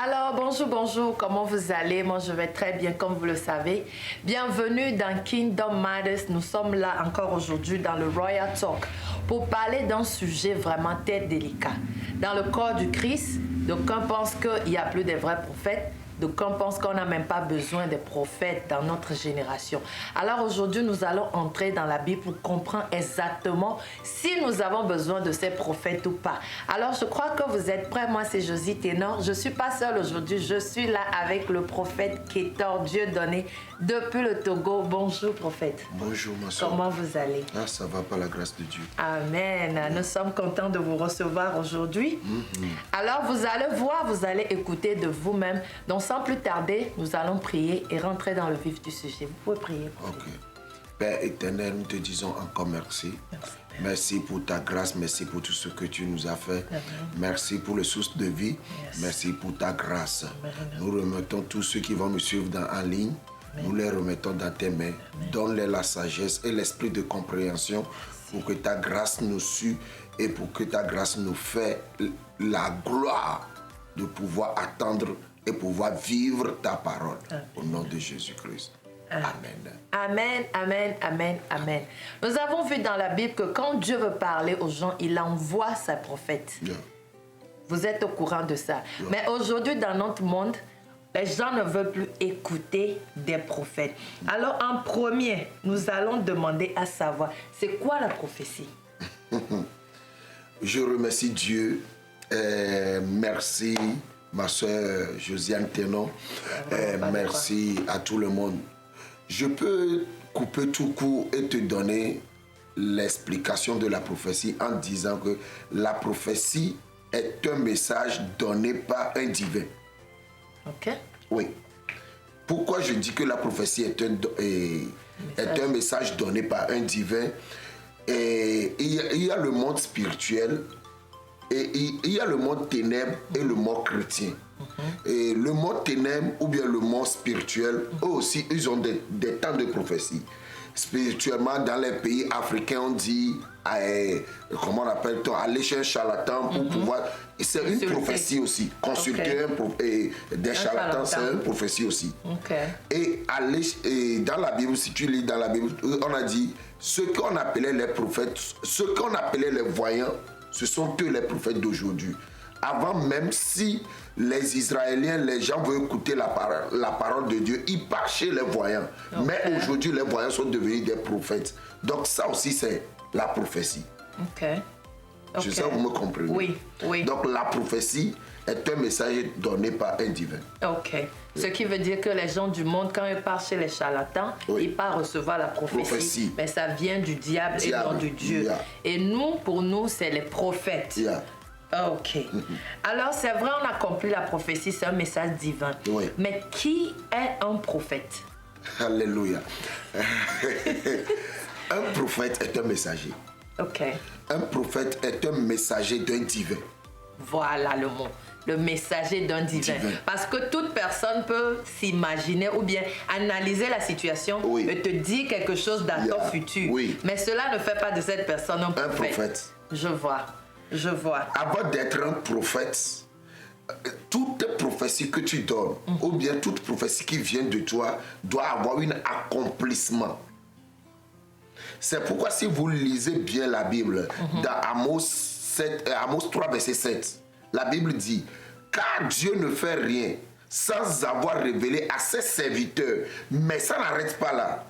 Alors, bonjour, comment vous allez? Moi, je vais très bien, comme vous le savez. Bienvenue dans Kingdom Matters. Nous sommes là encore aujourd'hui dans le Royal Talk pour parler d'un sujet vraiment très délicat. Dans le corps du Christ, d'aucuns pensent qu'il n'y a plus de vrais prophètes. D'aucuns pensent qu'on n'a même pas besoin de prophètes dans notre génération. Alors aujourd'hui, nous allons entrer dans la Bible pour comprendre exactement si nous avons besoin de ces prophètes ou pas. Alors je crois que vous êtes prêts. Moi, c'est Josie Ténor. Je ne suis pas seule aujourd'hui. Je suis là avec le prophète Kétor Dieudonné depuis le Togo. Bonjour, prophète. Bonjour, ma soeur. Comment vous allez? Ça va par la grâce de Dieu. Amen. Nous sommes contents de vous recevoir aujourd'hui. Alors, vous allez voir, vous allez écouter de vous-même. Donc, sans plus tarder, nous allons prier et rentrer dans le vif du sujet. Vous pouvez prier. Ok. Père éternel, nous te disons encore merci. Merci. Merci pour ta grâce, merci pour tout ce que tu nous as fait. Amen. Merci pour le source de vie. Yes. Merci pour ta grâce. Amen. Nous remettons tous ceux qui vont nous suivre en ligne. Amen. Nous les remettons dans tes mains. Donne-les la sagesse et l'esprit de compréhension pour que ta grâce nous suive et pour que ta grâce nous fait la gloire de pouvoir attendre et pouvoir vivre ta parole. Amen. Au nom de Jésus-Christ. Amen. Amen, amen, amen, amen. Nous avons vu dans la Bible que quand Dieu veut parler aux gens, il envoie ses prophètes. Yeah. Vous êtes au courant de ça. Yeah. Mais aujourd'hui, dans notre monde, les gens ne veulent plus écouter des prophètes. Alors, en premier, nous allons demander à savoir, c'est quoi la prophétie? Je remercie Dieu. Merci, ma soeur Josiane Ténon. Merci à tout le monde. Je peux couper tout court et te donner l'explication de la prophétie en disant que la prophétie est un message donné par un divin. Ok. Oui. Pourquoi je dis que la prophétie est un message donné par un divin? Et il y a le monde spirituel et il y a le monde ténèbres et le monde chrétien. Et le monde ténèbres ou bien le monde spirituel, eux aussi, ils ont des temps de prophétie. Spirituellement, dans les pays africains, on dit, comment on appelle-t-on, aller chez un charlatan pour pouvoir... C'est une prophétie aussi. Consulter des charlatans, c'est une prophétie aussi. Okay. Et dans la Bible, si tu lis dans la Bible, on a dit, ceux qu'on appelait les prophètes, ceux qu'on appelait les voyants, ce sont eux les prophètes d'aujourd'hui. Avant même, si les Israéliens, les gens veulent écouter la parole de Dieu, ils partent chez les voyants. Okay. Mais aujourd'hui, les voyants sont devenus des prophètes. Donc ça aussi, c'est la prophétie. Ok. Je sais que vous me comprenez. Oui, oui. Donc la prophétie est un message donné par un divin. Ok. Ce qui veut dire que les gens du monde, quand ils partent chez les charlatans, ils partent recevoir la prophétie. Mais ça vient du diable et non du Dieu. Yeah. Et nous, pour nous, c'est les prophètes. Yeah. Ok. Alors, c'est vrai, on a compris la prophétie, c'est un message divin. Oui. Mais qui est un prophète? Alléluia. Un prophète est un messager. Ok. Un prophète est un messager d'un divin. Voilà le mot. Le messager d'un divin. Parce que toute personne peut s'imaginer ou bien analyser la situation et te dire quelque chose dans ton futur. Oui. Mais cela ne fait pas de cette personne un prophète. Un prophète. Je vois. Je vois. Avant d'être un prophète, toute prophétie que tu donnes, ou bien toute prophétie qui vient de toi, doit avoir un accomplissement. C'est pourquoi si vous lisez bien la Bible, dans Amos 3, verset 7, la Bible dit, car Dieu ne fait rien sans avoir révélé à ses serviteurs, mais ça n'arrête pas là,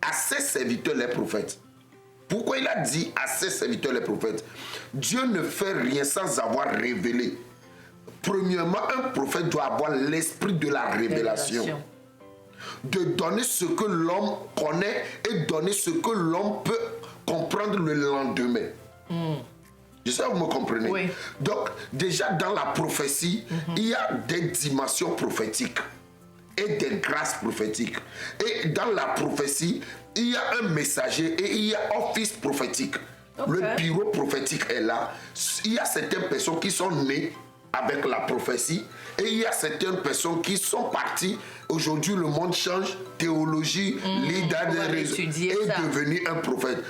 à ses serviteurs les prophètes. Pourquoi il a dit à ses serviteurs les prophètes? Dieu ne fait rien sans avoir révélé. Premièrement, un prophète doit avoir l'esprit de la révélation. De donner ce que l'homme connaît et donner ce que l'homme peut comprendre le lendemain. Je sais que vous me comprenez. Oui. Donc, déjà dans la prophétie, il y a des dimensions prophétiques et des grâces prophétiques. Et dans la prophétie, il y a un messager et il y a un office prophétique. Okay. Le bureau prophétique est là. Il y a certaines personnes qui sont nées avec la prophétie et il y a certaines personnes qui sont parties. Aujourd'hui, le monde change, théologie, leader des réseaux, est devenu un prophète.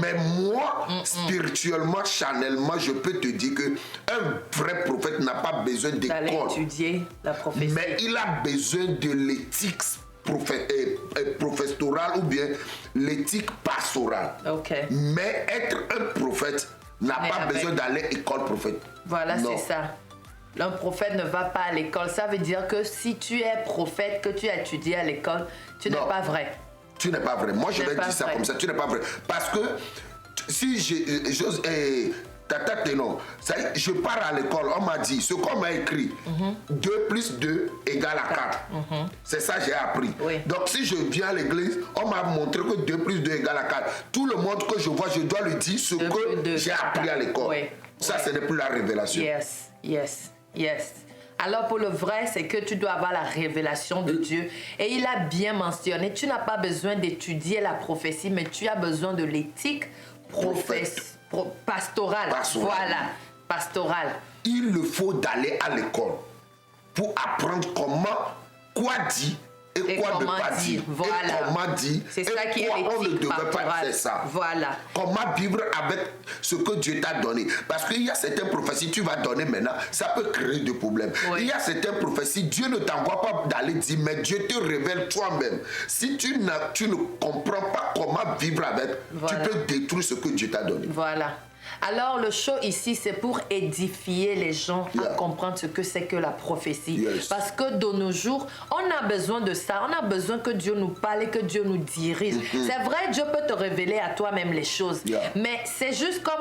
Mais moi, spirituellement, charnellement, je peux te dire que un vrai prophète n'a pas besoin D'aller d'école. étudier la prophétie. Mais il a besoin de l'éthique professorale ou bien l'éthique pastorale. Ok. Mais être un prophète n'a Mais pas avec- besoin d'aller à l'école prophète. Voilà, Non. c'est ça. Un prophète ne va pas à l'école. Ça veut dire que si tu es prophète, que tu as étudié à l'école, tu n'es Non. pas vrai. Tu n'es pas vrai. Moi, je Tu n'es vais pas dire ça vrai. comme ça. Tu n'es pas vrai. Parce que si Tata Ténon, je pars à l'école, on m'a dit, ce qu'on m'a écrit, 2 plus 2 égale à 4. C'est ça que j'ai appris. Oui. Donc si je viens à l'église, on m'a montré que 2 plus 2 égale à 4. Tout le monde que je vois, je dois lui dire ce 2 plus que 2 j'ai égale à appris à 4. l'école. Oui. Ça, Oui. ce n'est plus la révélation. Yes, yes, yes. Alors pour le vrai, c'est que tu dois avoir la révélation de Dieu. Et il a bien mentionné, tu n'as pas besoin d'étudier la prophétie, mais tu as besoin de l'éthique pastorale. Pastorale. Voilà, pastorale. Il le faut d'aller à l'école pour apprendre comment, quoi dire et quoi ne comment pas dire. Voilà. Et comment dire. C'est et ça qui est quoi on ne l'éthique devrait pas pastorale. faire ça. Voilà. Comment vivre avec ce que Dieu t'a donné. Parce qu'il y a certaines prophéties, tu vas donner maintenant, ça peut créer des problèmes. Oui. Il y a certaines prophéties, Dieu ne t'envoie pas d'aller dire, mais Dieu te révèle toi-même. Si tu ne comprends pas comment vivre avec, Voilà. tu peux détruire ce que Dieu t'a donné. Voilà. Alors, le show ici, c'est pour édifier les gens Yeah. à comprendre ce que c'est que la prophétie. Yes. Parce que de nos jours, on a besoin de ça. On a besoin que Dieu nous parle et que Dieu nous dirige. C'est vrai, Dieu peut te révéler à toi-même les choses. Yeah. Mais c'est juste comme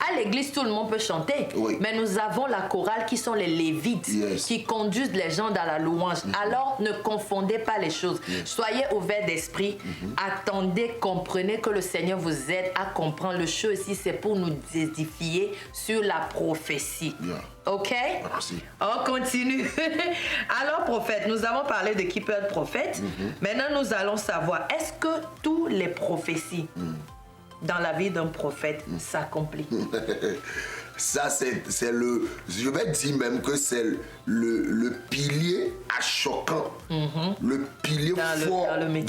à l'église, tout le monde peut chanter. Oui. Mais nous avons la chorale qui sont les lévites, Yes. qui conduisent les gens dans la louange. Alors, ne confondez pas les choses. Soyez ouverts d'esprit. Attendez, comprenez que le Seigneur vous aide à comprendre. Le show ici, c'est pour nous édifier sur la prophétie. Yeah. OK? Merci. On continue. Alors, prophète, nous avons parlé de qui peut être prophète. Maintenant, nous allons savoir, est-ce que tous les prophéties dans la vie d'un prophète s'accomplissent? Ça, c'est le... Je vais dire même que c'est le pilier à choquant. Le pilier fort dans le métier.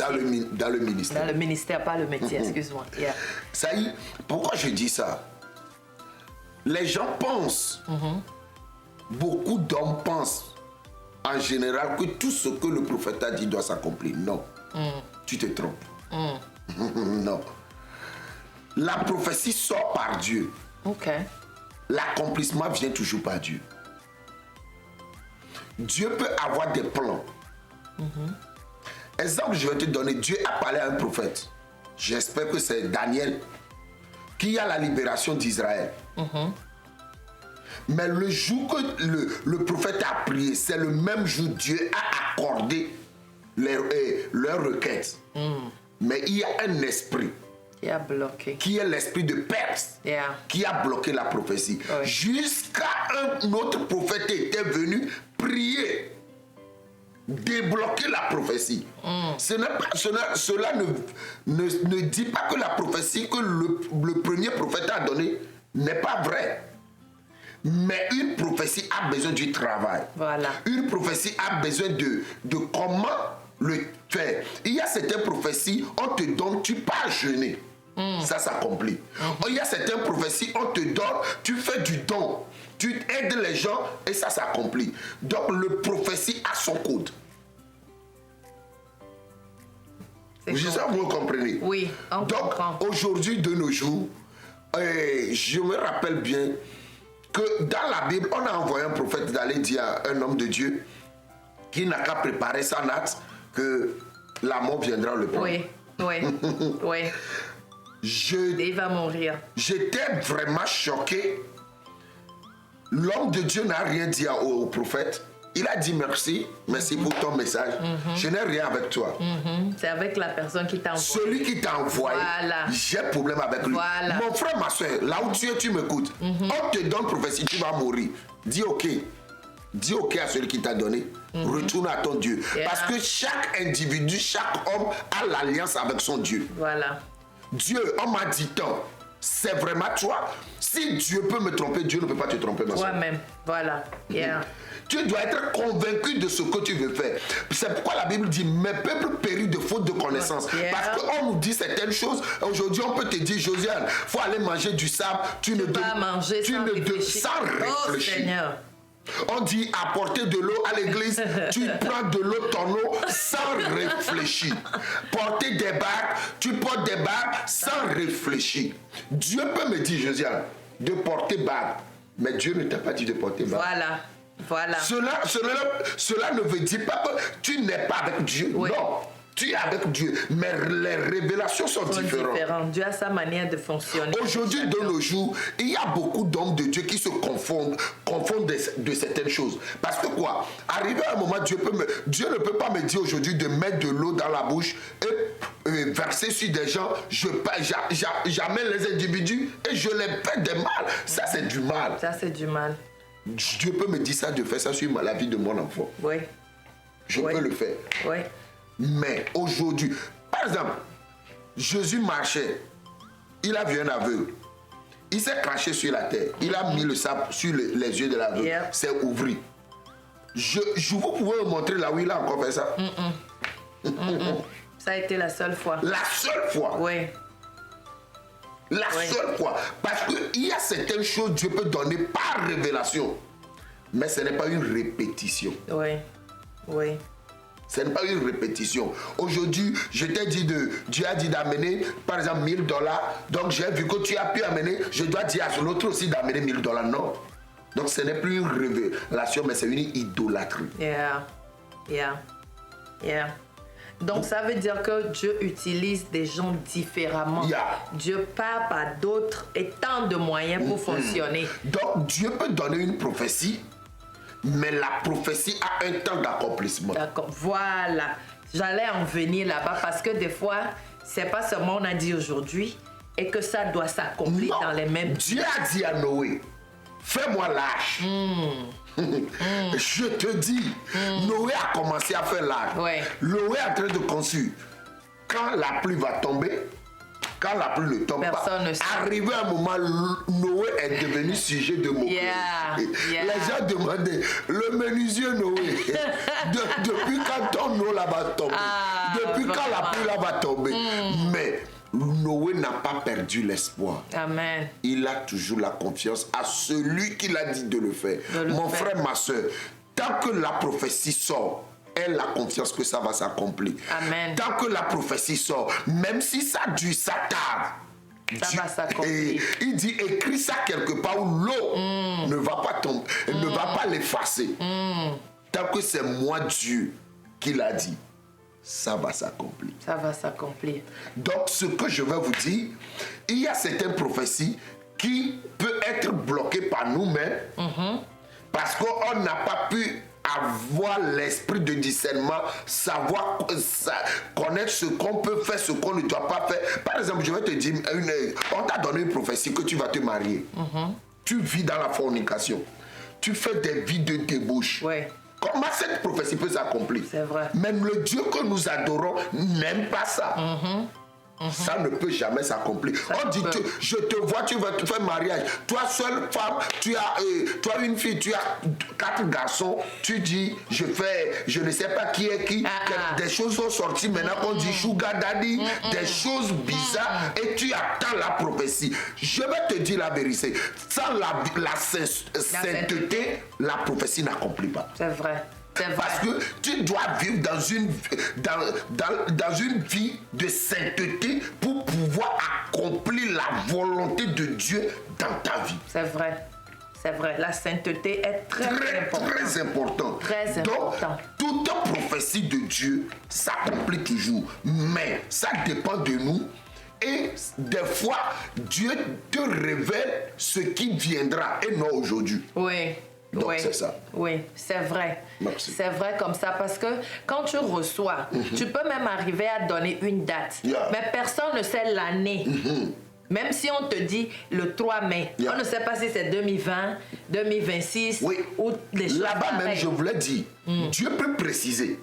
dans le ministère. Dans le ministère, pas le métier, excuse-moi. Yeah. Ça y est, pourquoi je dis ça? Les gens pensent, beaucoup d'hommes pensent en général que tout ce que le prophète a dit doit s'accomplir. Non, tu te trompes. Non. La prophétie sort par Dieu. OK. L'accomplissement vient toujours par Dieu. Dieu peut avoir des plans. Exemple, je vais te donner. Dieu a parlé à un prophète. J'espère que c'est Daniel qui a la libération d'Israël. Mais le jour que le prophète a prié, c'est le même jour que Dieu a accordé leur requête. Mais il y a un esprit Qui a bloqué. qui est l'esprit de Perse, Yeah. qui a bloqué la prophétie. Oui. Jusqu'à un autre prophète était venu prier, débloquer la prophétie. Cela ne dit pas que la prophétie que le premier prophète a donnée n'est pas vraie. Mais une prophétie a besoin du travail. Voilà. Une prophétie a besoin de comment le faire. Il y a certaines prophéties, on te donne, tu pars jeûner. Ça s'accomplit. Il y a certaines prophéties, on te donne, tu fais du don. Tu aides les gens et ça s'accomplit. Donc le prophétie a son code. C'est Je sais que vous comprenez. Oui, on Donc comprend. aujourd'hui, de nos jours, je me rappelle bien que dans la Bible, on a envoyé un prophète d'aller dire à un homme de Dieu qui n'a qu'à préparer sa natte que la mort viendra le prendre. Oui, oui, oui. Il va mourir. J'étais vraiment choqué. L'homme de Dieu n'a rien dit au prophète. Il a dit merci pour ton message. Je n'ai rien avec toi. C'est avec la personne qui t'a envoyé. Celui qui t'a envoyé, Voilà. j'ai problème avec lui. Voilà. Mon frère, ma soeur, là où tu es, tu m'écoutes. On te donne prophétie, tu vas mourir. Dis ok. Dis ok à celui qui t'a donné. Retourne à ton Dieu. Yeah. Parce que chaque individu, chaque homme a l'alliance avec son Dieu. Voilà. Dieu, on m'a dit tant. C'est vraiment toi. Si Dieu peut me tromper, Dieu ne peut pas te tromper, ma soeur. Toi-même. Voilà. Yeah. Tu dois être convaincu de ce que tu veux faire. C'est pourquoi la Bible dit, mes peuples périssent de faute de connaissance. Yeah. Parce qu'on nous dit certaines choses. Aujourd'hui, on peut te dire, Josiane, il faut aller manger du sable. Tu ne Pas de- manger tu sans ne de- réfléchir. sans Oh réfléchir. Seigneur. On dit apporter de l'eau à l'église, tu prends de l'eau, ton eau, sans réfléchir. Porter des bagues, tu portes des bagues sans réfléchir. Dieu peut me dire, Josiane, de porter bague, mais Dieu ne t'a pas dit de porter bague. Voilà. Cela ne veut dire pas que tu n'es pas avec Dieu. Oui. Non. Tu es avec Dieu, mais les révélations sont différentes. Dieu a sa manière de fonctionner. Aujourd'hui, de nos jours, il y a beaucoup d'hommes de Dieu qui se confondent de certaines choses. Parce que quoi? Arrivé à un moment, Dieu ne peut pas me dire aujourd'hui de mettre de l'eau dans la bouche et verser sur des gens. J'amène les individus et je les fais des mal. Ça, c'est du mal. Ça, c'est du mal. Dieu peut me dire ça, de faire ça sur la vie de mon enfant. Oui. Je peux le faire. Oui. Mais aujourd'hui, par exemple, Jésus marchait, il a vu un aveugle, il s'est craché sur la terre, il a mis le sable sur les yeux de l'aveugle, c'est ouvert. Je vous pouvez me montrer là où il a encore fait ça. Ça a été la seule fois. La seule fois. Oui. La seule fois. Parce qu'il y a certaines choses que Dieu peut donner par révélation, mais ce n'est pas une répétition. Oui. Ce n'est pas une répétition. Aujourd'hui, je t'ai dit Dieu a dit d'amener, par exemple, $1000. Donc, j'ai vu que tu as pu amener, je dois dire à l'autre aussi d'amener $1000. Non. Donc, ce n'est plus une révélation, mais c'est une idolâtrie. Donc, ça veut dire que Dieu utilise des gens différemment. Dieu part par d'autres et tant de moyens pour fonctionner. Donc, Dieu peut donner une prophétie, mais la prophétie a un temps d'accomplissement. D'accord, voilà. J'allais en venir là-bas parce que des fois, c'est pas seulement on a dit aujourd'hui et que ça doit s'accomplir dans les mêmes... Dieu a dit à Noé, fais-moi l'arche. Je te dis, Noé a commencé à faire l'arche. Noé est en train de construire. Quand la pluie va tomber, quand la pluie ne tombe pas, arrivé un moment, Noé est devenu sujet de moquerie. Les gens demandaient, le menuisier Noé, depuis quand ton eau là va tomber? Depuis quand la pluie là va tomber? Mais Noé n'a pas perdu l'espoir. Amen. Il a toujours la confiance à celui qui l'a dit de le faire. Mon frère, ma soeur, tant que la prophétie sort, elle a confiance que ça va s'accomplir. Amen. Tant que la prophétie sort, même si ça dure, ça tarde, ça va s'accomplir. Il dit, écris ça quelque part où l'eau ne va pas tomber, ne va pas l'effacer. Tant que c'est moi Dieu qui l'a dit, ça va s'accomplir. Ça va s'accomplir. Donc, ce que je vais vous dire, il y a certaines prophéties qui peuvent être bloquées par nous-mêmes parce qu'on n'a pas pu avoir l'esprit de discernement, savoir connaître ce qu'on peut faire, ce qu'on ne doit pas faire. Par exemple, je vais te dire, on t'a donné une prophétie que tu vas te marier. Tu vis dans la fornication. Tu fais des vies de débauche. Comment cette prophétie peut s'accomplir? C'est vrai. Même le Dieu que nous adorons n'aime pas ça. Ça ne peut jamais s'accomplir. On dit, je te vois, tu vas te faire mariage. Toi, seule femme, toi, une fille, tu as 4 garçons. Tu dis, je ne sais pas qui est qui. Des choses sont sorties maintenant qu'on dit sugar daddy, des choses bizarres. Et tu attends la prophétie. Je vais te dire la vérité. Sans la sainteté, la prophétie n'accomplit pas. C'est vrai. Parce que tu dois vivre dans une vie de sainteté pour pouvoir accomplir la volonté de Dieu dans ta vie. C'est vrai. C'est vrai. La sainteté est très importante. Très important. Très important. Donc, toute prophétie de Dieu s'accomplit toujours. Mais ça dépend de nous. Et des fois, Dieu te révèle ce qui viendra et non aujourd'hui. Donc, c'est ça. Oui, c'est vrai. Merci. C'est vrai comme ça parce que quand tu reçois, tu peux même arriver à donner une date. Mais personne ne sait l'année. Même si on te dit le 3 mai, on ne sait pas si c'est 2020, 2026 ou des choses là-bas même, je voulais dire, Dieu peut préciser.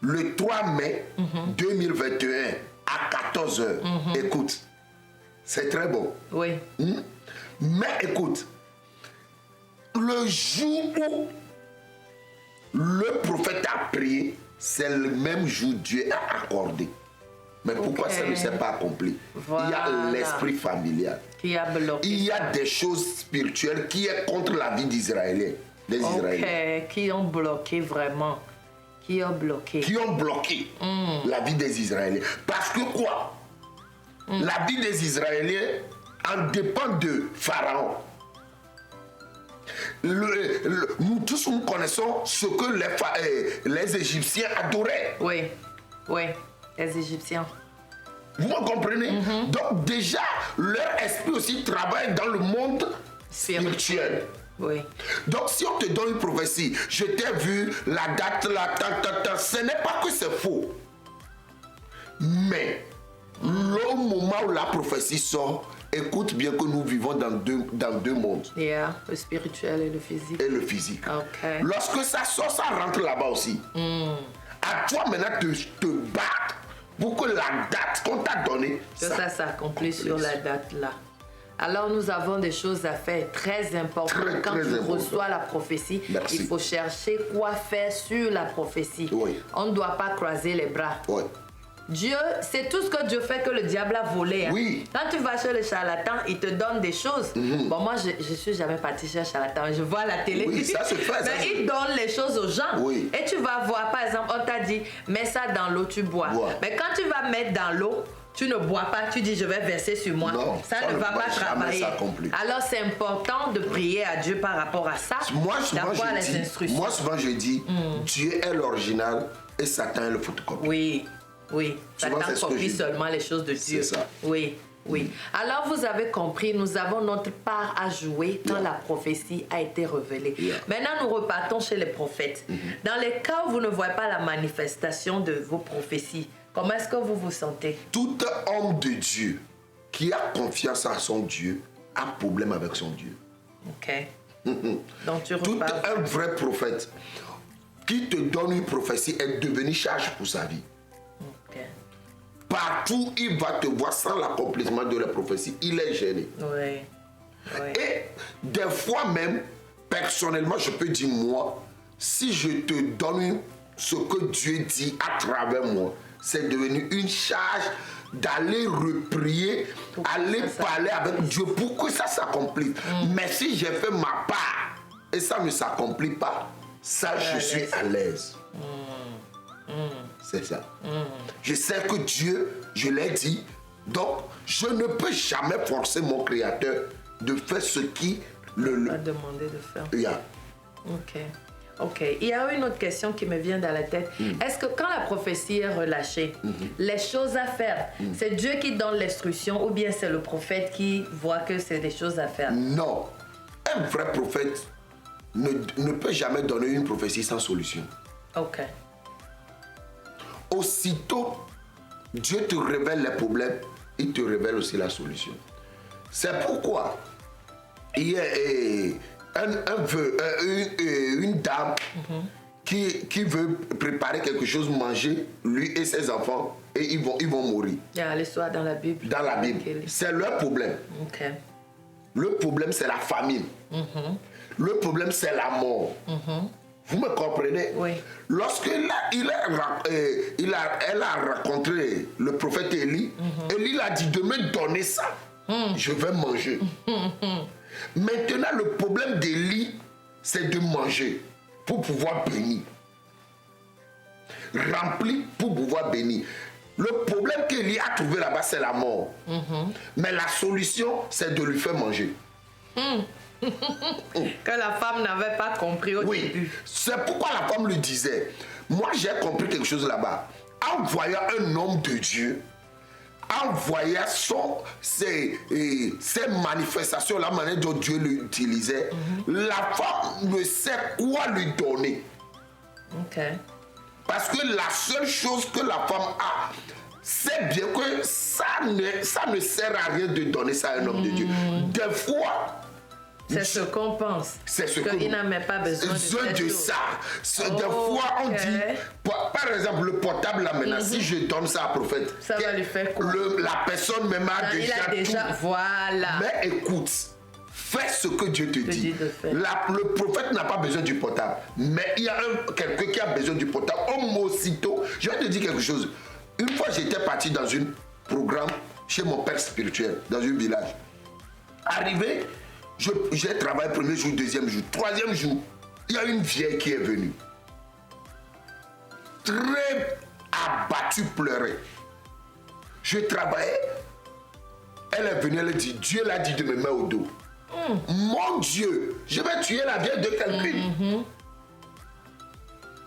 Le 3 mai 2021 à 14h. Écoute, c'est très bon. Mais écoute, le jour où le prophète a prié, c'est le même jour Dieu a accordé. Mais pourquoi ça ne s'est pas accompli? Il y a l'esprit familial. Qui a bloqué. Il y a des choses spirituelles qui sont contre la vie d'Israélien. des Israéliens. Ok, qui ont bloqué vraiment. Qui ont bloqué. Qui ont bloqué la vie des Israéliens. Parce que quoi? La vie des Israéliens en dépend de Pharaon. Nous tous, nous connaissons ce que les Égyptiens adoraient. Oui, oui, les Égyptiens. Vous me comprenez? Donc déjà, leur esprit aussi travaille dans le monde spirituel. Oui. Donc si on te donne une prophétie, je t'ai vu, la date, ce n'est pas que c'est faux. Mais le moment où la prophétie sort, écoute bien que nous vivons dans deux mondes. Yeah, le spirituel et le physique. Et le physique. Okay. Lorsque ça sort, ça rentre là-bas aussi. À toi maintenant de te battre pour que la date qu'on t'a donnée, que ça s'accomplisse sur la date là. Alors nous avons des choses à faire très importantes. Quand tu reçois la prophétie, il faut chercher quoi faire sur la prophétie. Oui. On ne doit pas croiser les bras. Oui. Dieu, c'est tout ce que Dieu fait que le diable a volé. Hein. Oui. Quand tu vas chez le charlatan, il te donne des choses. Bon, moi, je suis jamais partie chez un charlatan. Je vois à la télé. Oui, ça se fait. Mais il donne les choses aux gens. Oui. Et tu vas voir, par exemple, on t'a dit, mets ça dans l'eau, tu bois. Mais quand tu vas mettre dans l'eau, tu ne bois pas, tu dis je vais verser sur moi. Non, ça ne va pas travailler. Alors c'est important de prier à Dieu par rapport à ça. Moi souvent je dis, Dieu est l'original et Satan est le photocopie. Oui, oui. Satan copie seulement les choses de Dieu. C'est ça. Oui. Oui. Alors vous avez compris, nous avons notre part à jouer quand la prophétie a été révélée. Maintenant, nous repartons chez les prophètes. Dans les cas où vous ne voyez pas la manifestation de vos prophéties, comment est-ce que vous vous sentez? Tout homme de Dieu qui a confiance en son Dieu a problème avec son Dieu. Ok. Donc tu Tout repars. un vrai prophète qui te donne une prophétie est devenu charge pour sa vie. Ok. Partout il va te voir sans l'accomplissement de la prophétie, il est gêné. Oui. Oui. Et des fois même, personnellement, je peux dire moi, si je te donne ce que Dieu dit à travers moi, c'est devenu une charge d'aller reprier, aller parler avec Dieu pour que ça s'accomplisse. Mais si j'ai fait ma part et ça ne s'accomplit pas, ça je suis à l'aise. C'est ça. Je sais que Dieu, je l'ai dit, donc je ne peux jamais forcer mon Créateur de faire ce qui a demandé de faire. Yeah. Ok. Ok. Il y a une autre question qui me vient dans la tête. Est-ce que quand la prophétie est relâchée, les choses à faire, c'est Dieu qui donne l'instruction ou bien c'est le prophète qui voit que c'est des choses à faire? Non. Un vrai prophète ne peut jamais donner une prophétie sans solution. Ok. Aussitôt, Dieu te révèle les problèmes, il te révèle aussi la solution. C'est pourquoi il y a une dame qui veut préparer quelque chose, manger, lui et ses enfants, et ils vont mourir. Il y a l'histoire dans la Bible. Dans la Bible. C'est leur problème. Ok. Le problème, c'est la famine. Le problème, c'est la mort. Vous me comprenez? Oui. Lorsqu'elle a rencontré le prophète Élie, Élie a dit de me donner ça, je vais manger. Maintenant, le problème d'Élie, c'est de manger pour pouvoir bénir. Rempli pour pouvoir bénir. Le problème qu'Élie a trouvé là-bas, c'est la mort. Mais la solution, c'est de lui faire manger. Que la femme n'avait pas compris au début. C'est pourquoi la femme le disait. Moi, j'ai compris quelque chose là-bas. En voyant un homme de Dieu, en voyant ses manifestations, la manière dont Dieu l'utilisait, la femme ne sait quoi lui donner. Ok. Parce que la seule chose que la femme a, c'est bien que ça ne sert à rien de donner ça à un homme de Dieu. Des fois, c'est ce qu'on pense. C'est ce qu'il n'a même pas besoin de ça. Des fois, on dit, par exemple, le portable là maintenant, si je donne ça à prophète, ça va lui faire quoi? La personne même a déjà tout. Voilà. Mais écoute, fais ce que Dieu te dit. Le prophète n'a pas besoin du portable, mais il y a quelqu'un qui a besoin du portable. Aussitôt, je vais te dire quelque chose. Une fois, j'étais parti dans un programme chez mon père spirituel, dans un village. Arrivé, j'ai travaillé premier jour, deuxième jour, troisième jour. il y a une vieille qui est venue. Très abattue, pleurer. Je travaillais. Elle est venue, elle a dit, Dieu l'a dit de me mettre au dos. Mon Dieu, je vais tuer la vieille de quelqu'un.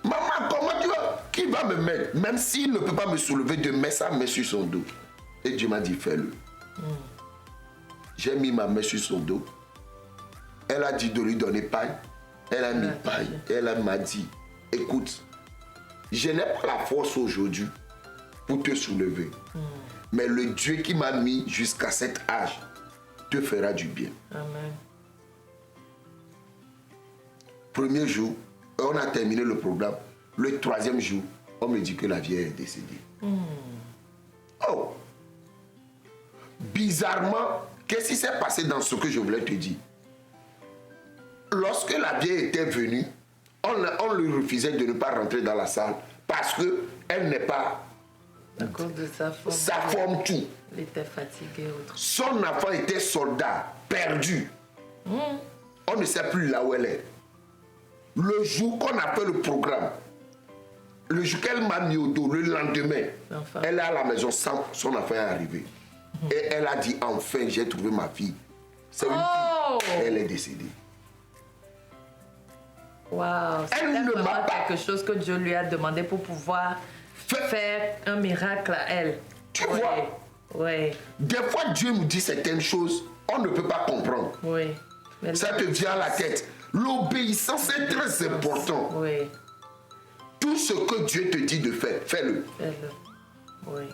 Maman, comment tu vas? Qui va me mettre? Même s'il ne peut pas me soulever, de mettre sa main sur son dos. Et Dieu m'a dit, fais-le. J'ai mis ma main sur son dos. Elle a dit de lui donner paille. Elle a mis paille. Elle m'a dit, écoute, je n'ai pas la force aujourd'hui pour te soulever. Mais le Dieu qui m'a mis jusqu'à cet âge te fera du bien. Amen. Premier jour, on a terminé le programme. Le troisième jour, on me dit que la vieille est décédée. Oh! Bizarrement, qu'est-ce qui s'est passé dans ce que je voulais te dire? Lorsque la vieille était venue, on lui refusait de ne pas rentrer dans la salle parce qu'elle n'est pas... À cause de sa forme. Sa forme tout. Elle était fatiguée. Son enfant était soldat, perdu. On ne sait plus là où elle est. Le jour qu'on a fait le programme, le jour qu'elle m'a mis au dos, le lendemain, elle est à la maison sans son enfant est arrivé. Et elle a dit, enfin, j'ai trouvé ma fille. C'est une fille. Elle est décédée. Waouh, c'est vraiment quelque chose que Dieu lui a demandé pour pouvoir faire un miracle à elle. Tu vois? Oui. Des fois, Dieu nous dit certaines choses, on ne peut pas comprendre. Oui. Mais ça te vient à la tête. L'obéissance est très important. Oui. Tout ce que Dieu te dit de faire, fais-le. Fais-le. Oui.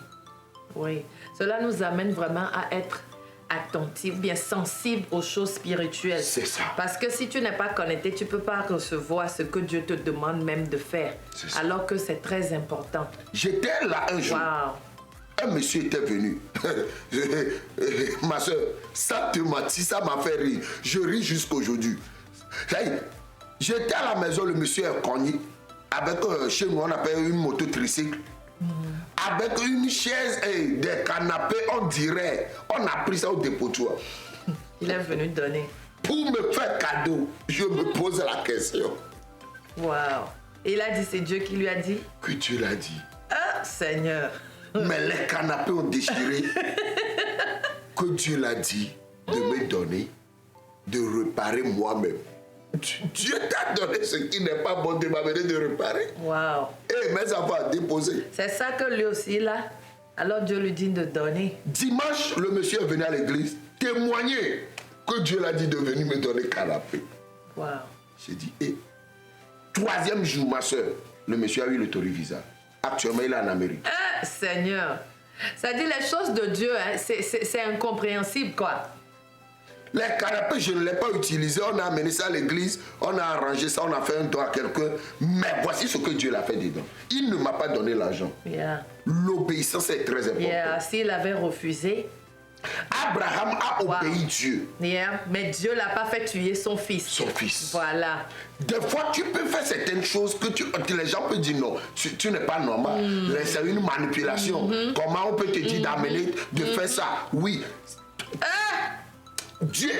Oui. Cela nous amène vraiment à être attentif, bien sensible aux choses spirituelles. C'est ça. Parce que si tu n'es pas connecté, tu ne peux pas recevoir ce que Dieu te demande même de faire. Alors que c'est très important. J'étais là un jour. Un monsieur était venu. Ma soeur, ça te mentit, ça m'a fait rire. Je ris jusqu'aujourd'hui. J'étais à la maison, le monsieur est cogné. Avec, chez nous, on appelle une moto tricycle. Avec une chaise et des canapés, on dirait. On a pris ça au dépotoir. Il est venu donner. Pour me faire cadeau, je me pose la question. Waouh. Et il a dit, c'est Dieu qui lui a dit? Que Dieu l'a dit. Ah, Seigneur. Mais les canapés ont déchiré. Que Dieu l'a dit de me donner, de réparer moi-même. Dieu t'a donné ce qui n'est pas bon de m'amener de réparer. Waouh. Et mes enfants déposés. C'est ça que lui aussi là. Alors Dieu lui dit de donner. Dimanche, le monsieur est venu à l'église témoigner que Dieu l'a dit de venir me donner canapé. Waouh. J'ai dit, troisième jour, ma soeur, le monsieur a eu le visa. Actuellement, il est en Amérique. Ah, Seigneur. Ça dit les choses de Dieu, hein, c'est incompréhensible, quoi. Les canapés, je ne l'ai pas utilisé. On a amené ça à l'église, on a arrangé ça, on a fait un don à quelqu'un. Mais voici ce que Dieu l'a fait dedans. Il ne m'a pas donné l'argent. Yeah. L'obéissance est très importante. Yeah. S'il avait refusé... Abraham a obéi Dieu. Yeah. Mais Dieu ne l'a pas fait tuer son fils. Son fils. Voilà. Des fois, tu peux faire certaines choses que les gens peuvent dire non, tu n'es pas normal. C'est une manipulation. Comment on peut te dire d'amener, de faire ça? Oui. Dieu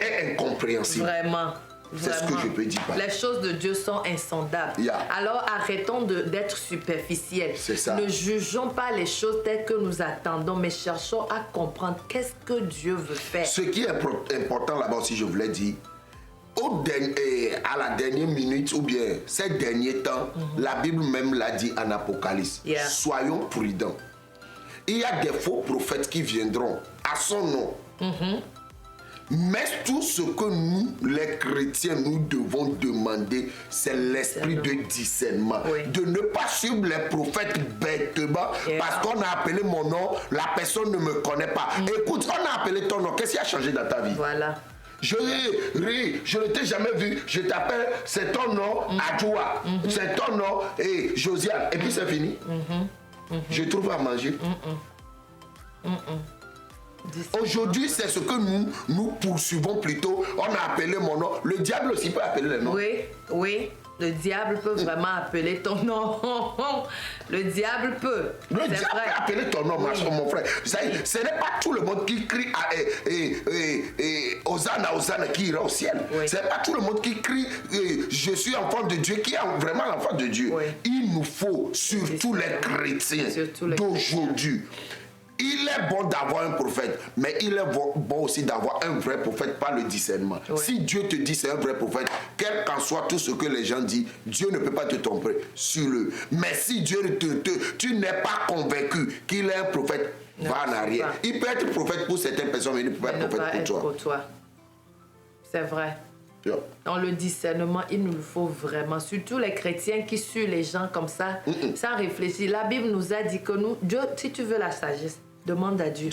est incompréhensible. Vraiment. C'est ce que je peux dire. Les choses de Dieu sont insondables. Yeah. Alors arrêtons d'être superficiels. C'est ça. Ne jugeons pas les choses telles que nous attendons, mais cherchons à comprendre qu'est-ce que Dieu veut faire. Ce qui est important là-bas aussi, je voulais dire, à la dernière minute ou bien ces derniers temps, la Bible même l'a dit en Apocalypse. Yeah. Soyons prudents. Il y a des faux prophètes qui viendront à son nom. Mais tout ce que nous, les chrétiens, nous devons demander, c'est l'esprit de discernement. Oui. De ne pas suivre les prophètes bêtement parce qu'on a appelé mon nom, la personne ne me connaît pas. Écoute, on a appelé ton nom, qu'est-ce qui a changé dans ta vie? Voilà. Je ne t'ai jamais vu, je t'appelle, c'est ton nom, Adjoua, c'est ton nom, et Josiane, et puis c'est fini. Je trouve à manger. Aujourd'hui, c'est ce que nous poursuivons plutôt. On a appelé mon nom. Le diable aussi peut appeler le nom. Oui, oui. Le diable peut vraiment appeler ton nom. Le diable peut. Le diable peut appeler ton nom, mon frère. Ce n'est pas tout le monde qui crie Hosanna, Hosanna qui ira au ciel. Oui. Ce n'est pas tout le monde qui crie je suis enfant de Dieu, qui est vraiment l'enfant de Dieu, Oui. il nous faut, surtout les chrétiens d'aujourd'hui, il est bon d'avoir un prophète, mais il est bon aussi d'avoir un vrai prophète par le discernement. Oui. Si Dieu te dit c'est un vrai prophète, quel qu'en soit tout ce que les gens disent, Dieu ne peut pas te tromper sur le. Mais si Dieu tu n'es pas convaincu qu'il est un prophète, Non, va en arrière. pas. Il peut être prophète pour certaines personnes, mais il ne peut pas être prophète pour toi. C'est vrai. Yeah. Dans le discernement, il nous le faut vraiment. Surtout les chrétiens qui suivent les gens comme ça, sans réfléchir. La Bible nous a dit que nous, Dieu, si tu veux la sagesse, demande à Dieu.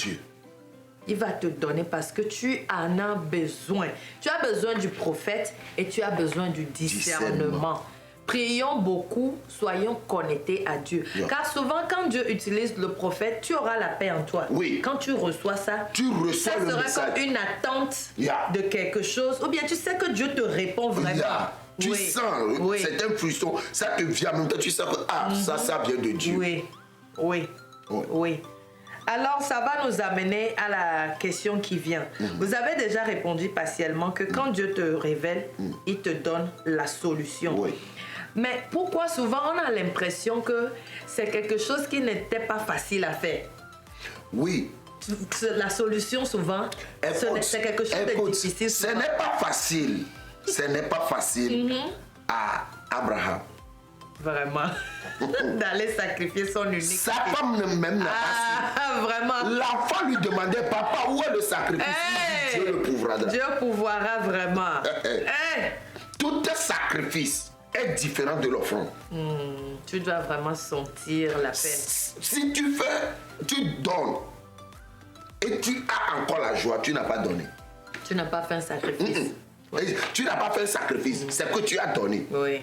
Il va te donner parce que tu en as besoin. Tu as besoin du prophète et tu as besoin du discernement. Prions beaucoup, soyons connectés à Dieu. Yeah. Car souvent, quand Dieu utilise le prophète, tu auras la paix en toi. Oui. Quand tu reçois ça, Tu reçois ça le sera message. comme une attente Yeah. de quelque chose. Ou bien tu sais que Dieu te répond vraiment. Yeah. Tu Oui. sens Oui. cette impulsion, ça te vient en même temps, tu sens que ça vient de Dieu. Oui, oui, Oui. oui. Alors, ça va nous amener à la question qui vient. Vous avez déjà répondu partiellement que quand Dieu te révèle, il te donne la solution. Oui. Mais pourquoi souvent on a l'impression que c'est quelque chose qui n'était pas facile à faire? Oui. La solution souvent, c'est quelque chose de difficile. Ce n'est pas facile. Ce n'est pas facile à Abraham. Vraiment. D'aller sacrifier son unique. Sa femme même n'a pas su. Ah, vraiment. L'enfant lui demandait, papa, où est le sacrifice? Hey! Dieu le pourra. Dieu pourvoira vraiment. Hey! Tout sacrifice est différent de l'offrande. Tu dois vraiment sentir la peine. Si tu fais, tu donnes et tu as encore la joie, tu n'as pas donné. Tu n'as pas fait un sacrifice. Et tu n'as pas fait un sacrifice, c'est que tu as donné. Oui.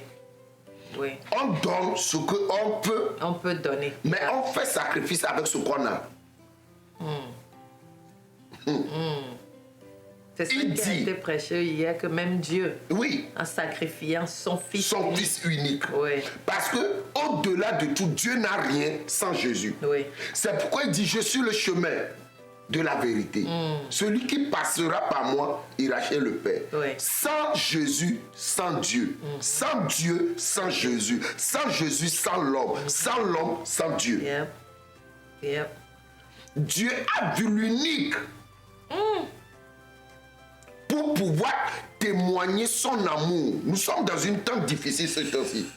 Oui. On donne ce qu'on peut, On peut donner. mais on fait sacrifice avec ce qu'on a. C'est ce Il qui a dit- été prêché hier, que même Dieu, Oui, en sacrifiant son fils, son unique. fils unique. Oui. Parce que au-delà de tout, Dieu n'a rien sans Jésus. Oui. C'est pourquoi il dit, je suis le chemin de la vérité. Celui qui passera par moi ira chez le Père. Oui. Sans Jésus, sans Dieu. Sans Dieu, sans Jésus. Sans Jésus, sans l'homme. Sans l'homme, sans Dieu. Yep. Yep. Dieu a vu l'unique pour pouvoir témoigner son amour. Nous sommes dans une temps difficile ce temps-ci.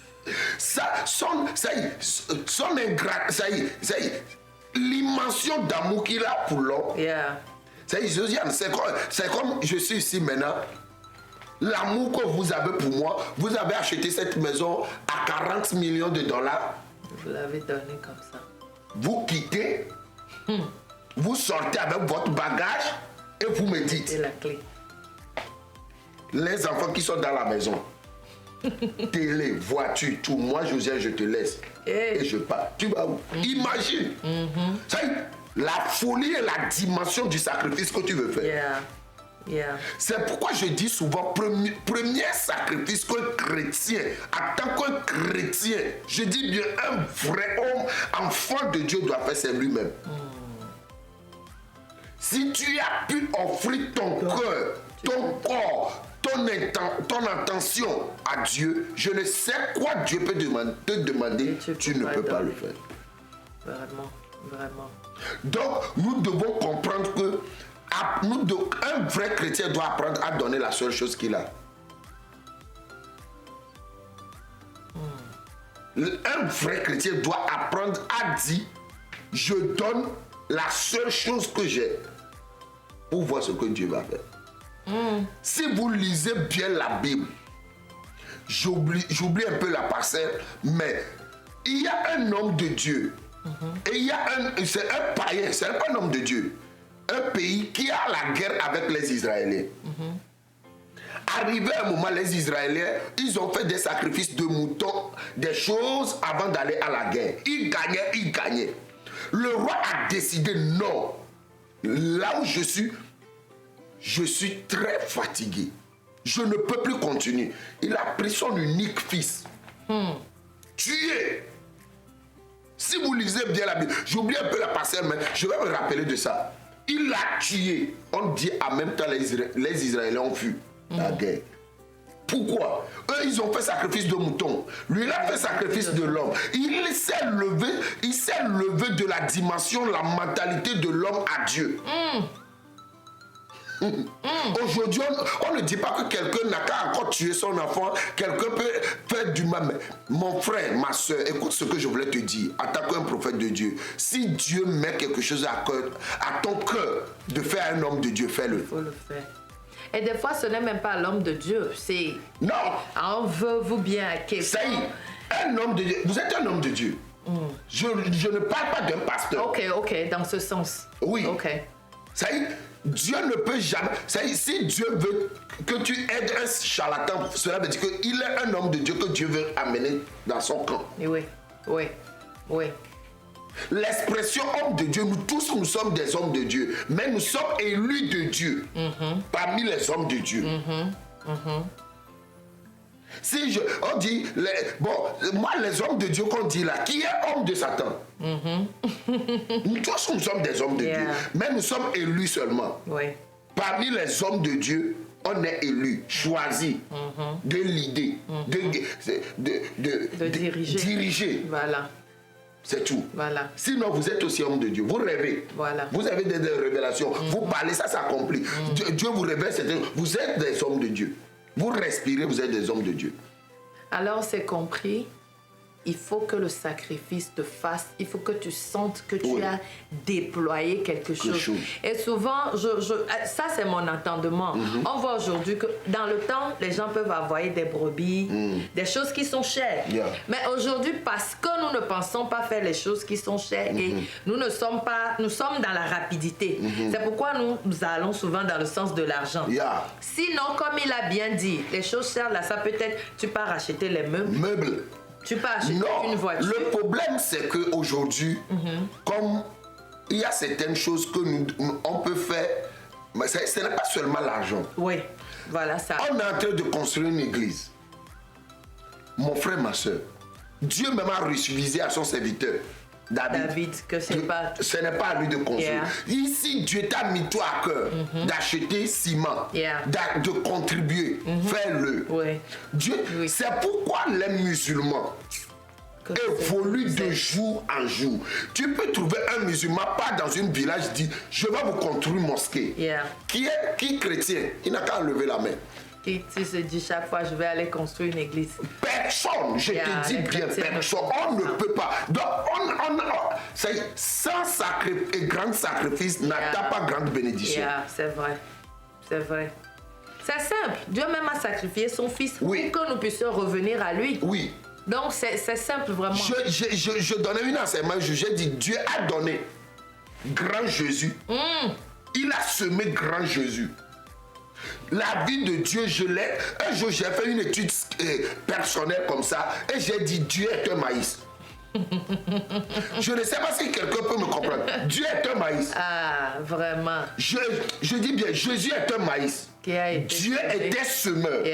L'immension d'amour qu'il a pour l'homme. Yeah. Josiane, c'est comme je suis ici maintenant. L'amour que vous avez pour moi, vous avez acheté cette maison à 40 millions de dollars. Vous l'avez donné comme ça. Vous quittez, vous sortez avec votre bagage et vous me dites, C'est la clé. les enfants qui sont dans la maison, télé, voiture, tout, moi Josiane, je te laisse Hey. et je pars. Tu vas où? Imagine. Ça y est, la folie et la dimension du sacrifice que tu veux faire. Yeah. Yeah. C'est pourquoi je dis souvent, premier sacrifice qu'un chrétien, en tant qu'un chrétien, je dis bien un vrai homme, enfant de Dieu doit faire, c'est lui-même. Si tu as pu offrir ton cœur, ton corps, ton intention à Dieu, je ne sais quoi Dieu peut te demander, tu ne peux pas le faire. Vraiment. Vraiment. Donc, nous devons comprendre que un vrai chrétien doit apprendre à donner la seule chose qu'il a. Un vrai chrétien doit apprendre à dire, je donne la seule chose que j'ai pour voir ce que Dieu va faire. Si vous lisez bien la Bible, j'oublie un peu la parcelle, mais il y a un homme de Dieu. Et il y a c'est un païen, c'est pas un homme de Dieu. Un pays qui a la guerre avec les Israéliens. Arrivé un moment, les Israéliens, ils ont fait des sacrifices de moutons, des choses avant d'aller à la guerre. Ils gagnaient. Le roi a décidé, non, là où je suis très fatigué. Je ne peux plus continuer. Il a pris son unique fils. Tué. Si vous lisez bien la Bible, j'oublie un peu la parcelle, mais je vais me rappeler de ça. Il l'a tué. On dit en même temps, les Israéliens ont fui la guerre. Pourquoi? Eux, ils ont fait sacrifice de mouton. Lui, il a fait sacrifice de l'homme. Il s'est levé de la dimension, la mentalité de l'homme à Dieu. Aujourd'hui, on ne dit pas que quelqu'un n'a qu'à encore tuer son enfant, quelqu'un peut faire du mal. Mais mon frère, ma soeur, écoute ce que je voulais te dire en tant qu'un prophète de Dieu. Si Dieu met quelque chose à ton cœur de faire un homme de Dieu, fais-le. Il faut le faire. Et des fois, ce n'est même pas l'homme de Dieu. C'est. Non. On veut vous bien à quelqu'un. Ça y est, un homme de Dieu. Vous êtes un homme de Dieu. Je ne parle pas d'un pasteur. Ok, dans ce sens. Oui. Ok. Ça y est, Dieu ne peut jamais. Ça y est, si Dieu veut que tu aides un charlatan, cela veut dire qu'il est un homme de Dieu que Dieu veut amener dans son camp. Oui. L'expression homme de Dieu, nous tous nous sommes des hommes de Dieu, mais nous sommes élus de Dieu parmi les hommes de Dieu. Si on dit, moi les hommes de Dieu qu'on dit là, qui est homme de Satan? Nous tous nous sommes des hommes de Dieu, mais nous sommes élus seulement. Oui. Parmi les hommes de Dieu, on est élu, choisi de l'idée, de diriger. Voilà. C'est tout. Voilà. Sinon, vous êtes aussi homme de Dieu. Vous rêvez. Voilà. Vous avez des révélations. Vous parlez, ça s'accomplit. Dieu vous révèle. Vous êtes des hommes de Dieu. Vous respirez, vous êtes des hommes de Dieu. Alors, c'est compris. Il faut que le sacrifice te fasse, il faut que tu sentes que tu as déployé quelque chose. Et souvent, ça c'est mon entendement. On voit aujourd'hui que dans le temps, les gens peuvent avoir des brebis, des choses qui sont chères. Mais aujourd'hui, parce que nous ne pensons pas faire les choses qui sont chères et nous sommes dans la rapidité. C'est pourquoi nous allons souvent dans le sens de l'argent. Sinon, comme il a bien dit, les choses chères, là, ça peut être, tu pars acheter les meubles. Tu peux acheter une voiture. Le problème, c'est qu'aujourd'hui, comme il y a certaines choses que on peut faire, mais ce n'est pas seulement l'argent. Oui, voilà ça. On est en train de construire une église. Mon frère, ma soeur, Dieu même a refusé à son serviteur, David, que ce n'est pas à lui de construire. Ici, Dieu t'a mis toi à cœur d'acheter ciment, de contribuer. Fais-le. Dieu, c'est pourquoi les musulmans évoluent de jour en jour. Tu peux trouver un musulman pas dans un village dit je vais vous construire une mosquée. Qui est chrétien, il n'a qu'à lever la main. Qui se dit chaque fois je vais aller construire une église. Personne, je te dis bien, personne. On ne peut pas. Donc, sans grand sacrifice n'attend pas grande bénédiction. C'est vrai. C'est vrai. C'est simple. Dieu même a sacrifié son fils pour que nous puissions revenir à lui. Oui. Donc, c'est simple vraiment. Je donnais une enseignement, j'ai dit Dieu a donné grand Jésus. Il a semé grand Jésus. La vie de Dieu, un jour, j'ai fait une étude personnelle comme ça et j'ai dit Dieu est un maïs. Je ne sais pas si quelqu'un peut me comprendre. Dieu est un maïs. Ah, vraiment. Je dis bien, Jésus est un maïs. Dieu était semeur.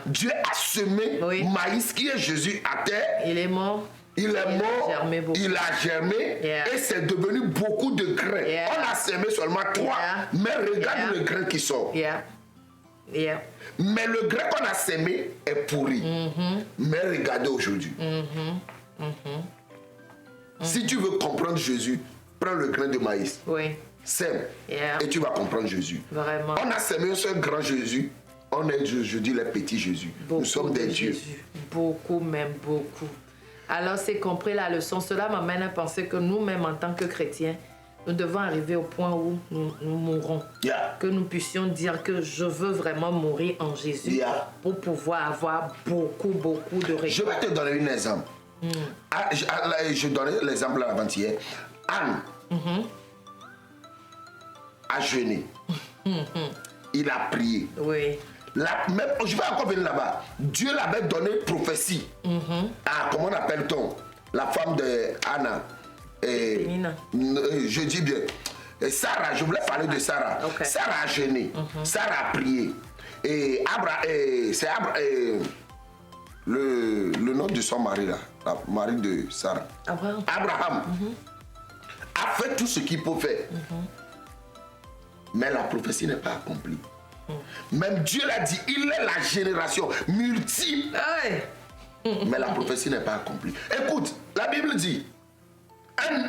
Dieu a semé maïs qui est Jésus à terre. Il est mort. Il a germé et c'est devenu beaucoup de grains. On a semé seulement 3, mais regarde le grain qui sort. Mais le grain qu'on a semé est pourri. Mais regardez aujourd'hui. Si tu veux comprendre Jésus, prends le grain de maïs. Sème et tu vas comprendre Jésus. Vraiment. On a semé un seul grand Jésus. On est, je dis, les petits Jésus. Nous sommes des dieux. Beaucoup, même beaucoup. Alors, c'est compris la leçon. Cela m'amène à penser que nous-mêmes, en tant que chrétiens, nous devons arriver au point où nous mourrons. Que nous puissions dire que je veux vraiment mourir en Jésus pour pouvoir avoir beaucoup de récoltes. Je vais te donner un exemple. Je donnais l'exemple avant-hier. Anne a jeûné. Il a prié. Je vais encore venir là-bas. Dieu l'avait donné prophétie. Comment on appelle-t-on? La femme de Anna. Je dis bien. Sarah, je voulais parler de Sarah. Sarah a jeûné. Sarah a prié. Et c'est le nom de son mari là, la mari de Sarah. Abraham. A fait tout ce qu'il peut faire. Mais la prophétie n'est pas accomplie. Même Dieu l'a dit, il est la génération multiple. Mais la prophétie n'est pas accomplie. Écoute, la Bible dit,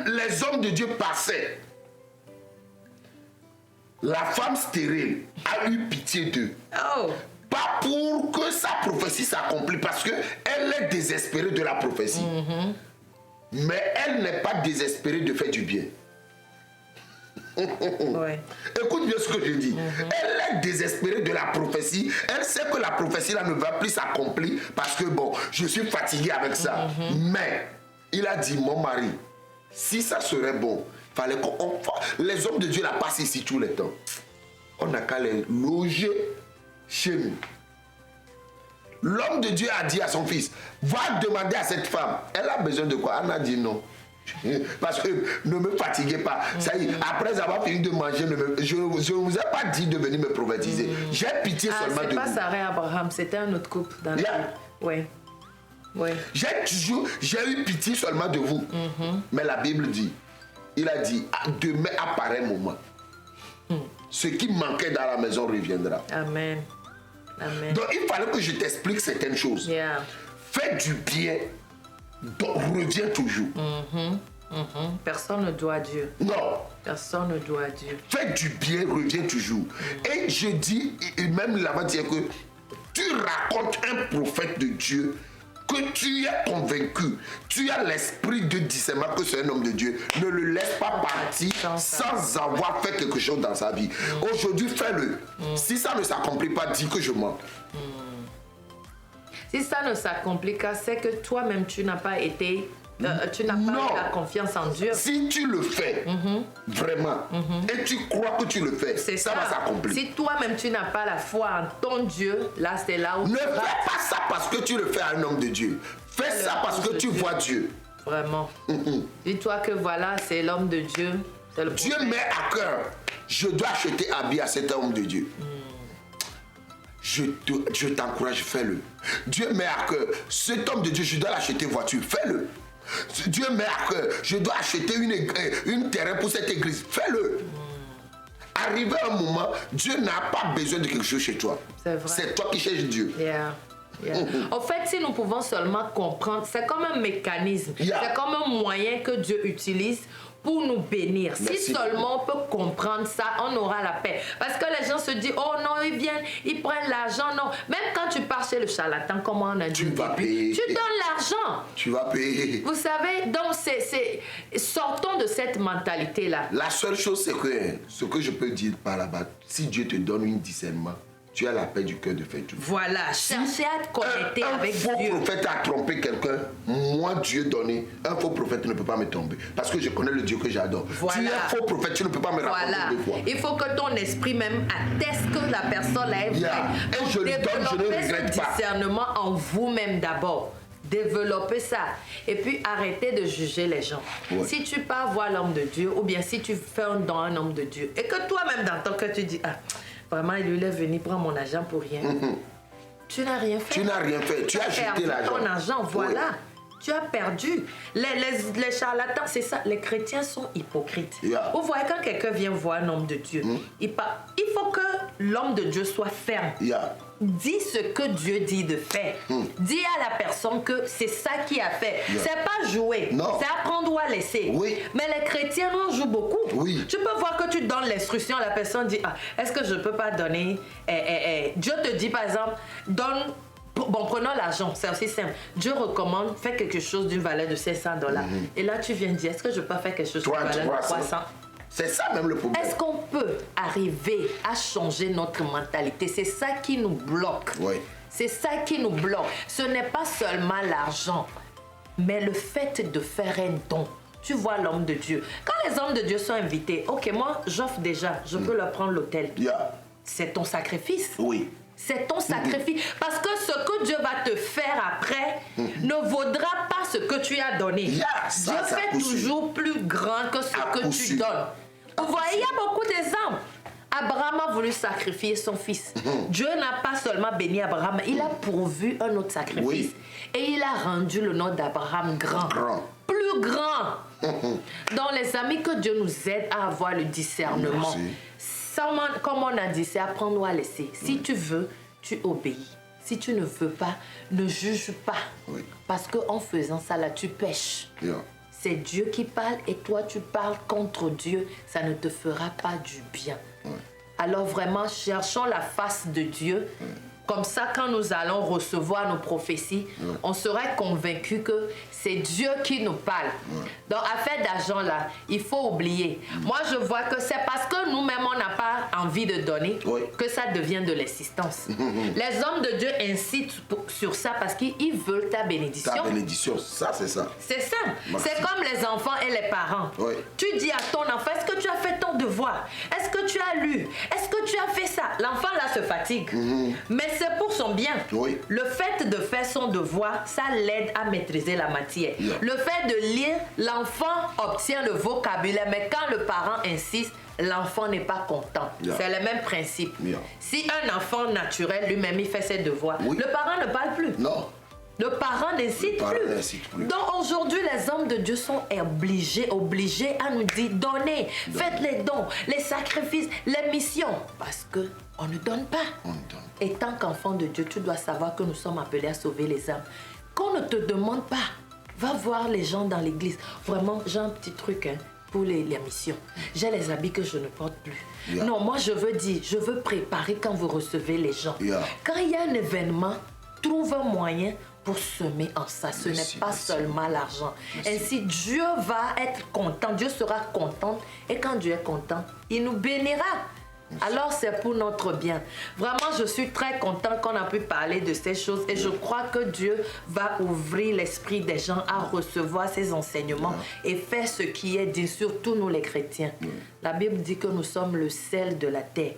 les hommes de Dieu passaient. La femme stérile a eu pitié d'eux. Pas pour que sa prophétie s'accomplisse, parce qu'elle est désespérée de la prophétie. Mais elle n'est pas désespérée de faire du bien. Écoute bien ce que je dis. Elle est désespérée de la prophétie. Elle sait que la prophétie là ne va plus s'accomplir parce que bon, je suis fatigué avec ça. Mais il a dit, mon mari, si ça serait bon, fallait qu'on les hommes de Dieu la passent ici tout le temps. On n'a qu'à les loger chez nous. L'homme de Dieu a dit à son fils, va demander à cette femme, elle a besoin de quoi? Anna a dit non. Parce que ne me fatiguez pas. Ça y est, après avoir fini de manger, je ne vous ai pas dit de venir me prophétiser. J'ai pitié seulement de vous. C'est pas Sarah et Abraham, c'était un autre couple dans la vie. Oui. J'ai eu pitié seulement de vous. Mais la Bible dit, il a dit, demain à pareil moment, ce qui manquait dans la maison reviendra. Amen. Donc il fallait que je t'explique certaines choses. Fais du bien, donc reviens toujours. Personne ne doit Dieu. Non. Personne ne doit Dieu. Fais du bien, reviens toujours. Et je dis, et même là-bas, dire que tu racontes un prophète de Dieu que tu es convaincu, tu as l'esprit de discernement que c'est un homme de Dieu. Ne le laisse pas partir sans avoir fait quelque chose dans sa vie. Aujourd'hui, fais-le. Si ça ne s'accomplit pas, dis que je mens. Si ça ne s'accomplit pas, c'est que toi-même, tu n'as pas été... tu n'as pas eu la confiance en Dieu. Si tu le fais, vraiment, et tu crois que tu le fais, ça va s'accomplir. Si toi-même tu n'as pas la foi en ton Dieu, là c'est là où ne fais pas ça parce que tu le fais à un homme de Dieu. Fais ça parce que tu vois Dieu. Vraiment. Dis-toi que voilà, c'est l'homme de Dieu. Dieu met à cœur. Je dois acheter habit à cet homme de Dieu. Je t'encourage, fais-le. Dieu met à cœur. Cet homme de Dieu, je dois l'acheter voiture. Fais-le. Dieu met à cœur, je dois acheter une terrain pour cette église. Fais-le. Arrivé un moment, Dieu n'a pas besoin de quelque chose chez toi. C'est toi qui cherches Dieu. En fait, si nous pouvons seulement comprendre, c'est comme un mécanisme, c'est comme un moyen que Dieu utilise pour nous bénir. Si seulement on peut comprendre ça, on aura la paix. Parce que les gens se disent, oh non, ils viennent, ils prennent l'argent. Non, même quand tu pars chez le charlatan, comme on a dit, tu donnes l'argent. Tu vas payer. Vous savez, donc sortons de cette mentalité-là. La seule chose, c'est que ce que je peux dire par là-bas, si Dieu te donne un discernement, tu as la paix du cœur de faire tout. Voilà, cherchez à te connecter avec Dieu. Un faux prophète a trompé quelqu'un, moi Dieu donné, un faux prophète ne peut pas me tromper. Parce que je connais le Dieu que j'adore. Voilà. Tu es un faux prophète, tu ne peux pas me raconter deux fois. Il faut que ton esprit même atteste que la personne est vraie. Et je lui donne, je ne regrette pas. Discernement en vous-même d'abord. Développer ça. Et puis arrêtez de juger les gens. Si tu pars voir l'homme de Dieu, ou bien si tu fais un don à un homme de Dieu, et que toi-même dans ton cœur tu dis, vraiment, il est venu prendre mon argent pour rien. Tu n'as rien fait. Tu n'as rien fait. Tu as jeté l'argent. Ton argent, voilà. Tu as perdu. Les charlatans, c'est ça. Les chrétiens sont hypocrites. Vous voyez, quand quelqu'un vient voir un homme de Dieu, il faut que l'homme de Dieu soit ferme. Dis ce que Dieu dit de faire. Dis à la personne que c'est ça qui a fait. C'est pas jouer. C'est apprendre ou à laisser. Mais les chrétiens, nous, on joue beaucoup. Tu peux voir que tu donnes l'instruction, la personne dit, est-ce que je peux pas donner... Dieu te dit, par exemple, donne... Bon, prenons l'argent, c'est aussi simple. Dieu recommande, fais quelque chose d'une valeur de $500. Et là, tu viens dire, est-ce que je peux faire quelque chose d'une valeur de 300? C'est ça même le problème. Est-ce qu'on peut arriver à changer notre mentalité? C'est ça qui nous bloque. C'est ça qui nous bloque. Ce n'est pas seulement l'argent, mais le fait de faire un don. Tu vois l'homme de Dieu. Quand les hommes de Dieu sont invités, ok, moi, j'offre déjà, je peux leur prendre l'hôtel. C'est ton sacrifice. C'est ton sacrifice. Parce que ce que Dieu va te faire après ne vaudra pas ce que tu as donné. Dieu fait toujours plus grand que ce que tu donnes. Vous voyez, il y a beaucoup d'exemples. Abraham a voulu sacrifier son fils. Dieu n'a pas seulement béni Abraham, il a pourvu un autre sacrifice. Et il a rendu le nom d'Abraham grand. Plus grand. Donc les amis, que Dieu nous aide à avoir le discernement. Comme on a dit, c'est apprendre à laisser. Si tu veux, tu obéis. Si tu ne veux pas, ne juge pas. Oui. Parce qu'en faisant ça, là, tu pêches. Yeah. C'est Dieu qui parle et toi, tu parles contre Dieu. Ça ne te fera pas du bien. Oui. Alors vraiment, cherchons la face de Dieu. Comme ça, quand nous allons recevoir nos prophéties, on serait convaincu que c'est Dieu qui nous parle. Donc, affaire d'argent, là, il faut oublier. Moi, je vois que c'est parce que nous-mêmes, on n'a pas envie de donner que ça devient de l'assistance. Les hommes de Dieu incitent sur ça parce qu'ils veulent ta bénédiction. Ta bénédiction, ça, c'est ça. C'est ça. Merci. C'est comme les enfants et les parents. Oui. Tu dis à ton enfant, est-ce que tu as fait ton devoir? Est-ce que tu as lu? Est-ce que tu as fait ça? L'enfant, là, se fatigue. Mais c'est pour son bien. Oui. Le fait de faire son devoir, ça l'aide à maîtriser la matière. Yeah. Le fait de lire, l'enfant obtient le vocabulaire, mais quand le parent insiste, l'enfant n'est pas content. Yeah. C'est le même principe. Yeah. Si un enfant naturel, lui-même, il fait ses devoirs, Oui. le parent ne parle plus. Non. Le parent n'incite plus. Donc aujourd'hui, les hommes de Dieu sont obligés à nous dire donnez, faites les dons, les sacrifices, les missions. Parce qu'on ne donne pas. Et tant qu'enfant de Dieu, tu dois savoir que nous sommes appelés à sauver les âmes. Qu'on ne te demande pas, va voir les gens dans l'église. Vraiment, j'ai un petit truc pour les missions. J'ai les habits que je ne porte plus. Yeah. Non, moi je veux dire, je veux préparer quand vous recevez les gens. Yeah. Quand il y a un événement, trouve un moyen pour semer en ça. Ce n'est pas seulement l'argent. Ainsi, Dieu va être content. Dieu sera content. Et quand Dieu est content, il nous bénira. Alors, c'est pour notre bien. Vraiment, je suis très content qu'on a pu parler de ces choses. Et je crois que Dieu va ouvrir l'esprit des gens à recevoir ces enseignements et faire ce qui est dit, surtout nous les chrétiens. La Bible dit que nous sommes le sel de la terre.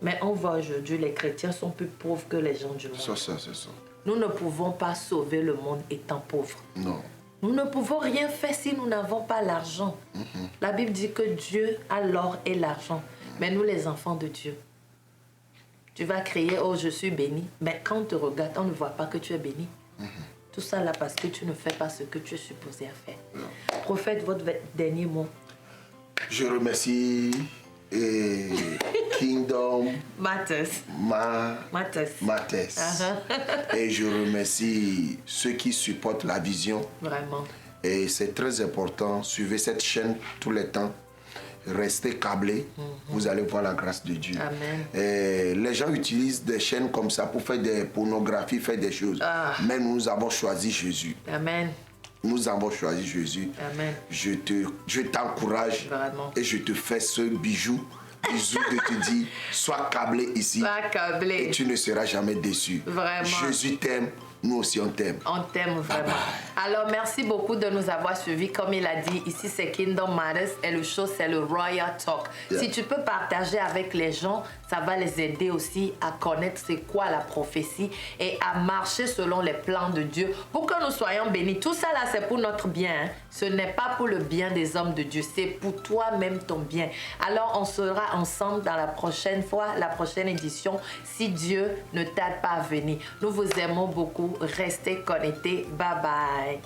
Mais on voit aujourd'hui, les chrétiens sont plus pauvres que les gens du monde. Ça, c'est ça. Nous ne pouvons pas sauver le monde étant pauvres. Non. Nous ne pouvons rien faire si nous n'avons pas l'argent. La Bible dit que Dieu a l'or et l'argent. Mais nous, les enfants de Dieu, tu vas crier, oh, je suis béni. Mais quand on te regarde, on ne voit pas que tu es béni. Tout ça là parce que tu ne fais pas ce que tu es supposé à faire. Prophète, votre dernier mot. Je remercie Kingdom Matters. Matters. Et je remercie ceux qui supportent la vision. Vraiment. Et c'est très important. Suivez cette chaîne tous les temps. Restez câblés. Vous allez voir la grâce de Dieu. Amen. Et les gens utilisent des chaînes comme ça pour faire des pornographies, faire des choses. Mais nous avons choisi Jésus. Amen. Nous avons choisi Jésus. Amen. Je t'encourage et je te fais ce bisou de te dire, sois câblé ici. Sois câblé. Et tu ne seras jamais déçu. Vraiment. Jésus t'aime. Nous aussi, on t'aime. On t'aime vraiment. Bye bye. Alors, merci beaucoup de nous avoir suivis. Comme il a dit, ici, c'est Kingdom Matters et le show, c'est le Royal Talk. Yeah. Si tu peux partager avec les gens, ça va les aider aussi à connaître c'est quoi la prophétie et à marcher selon les plans de Dieu pour que nous soyons bénis. Tout ça, là, c'est pour notre bien. Hein. Ce n'est pas pour le bien des hommes de Dieu. C'est pour toi-même ton bien. Alors, on sera ensemble dans la prochaine fois, la prochaine édition, si Dieu ne tarde pas à venir. Nous vous aimons beaucoup. Restez connectés. Bye bye.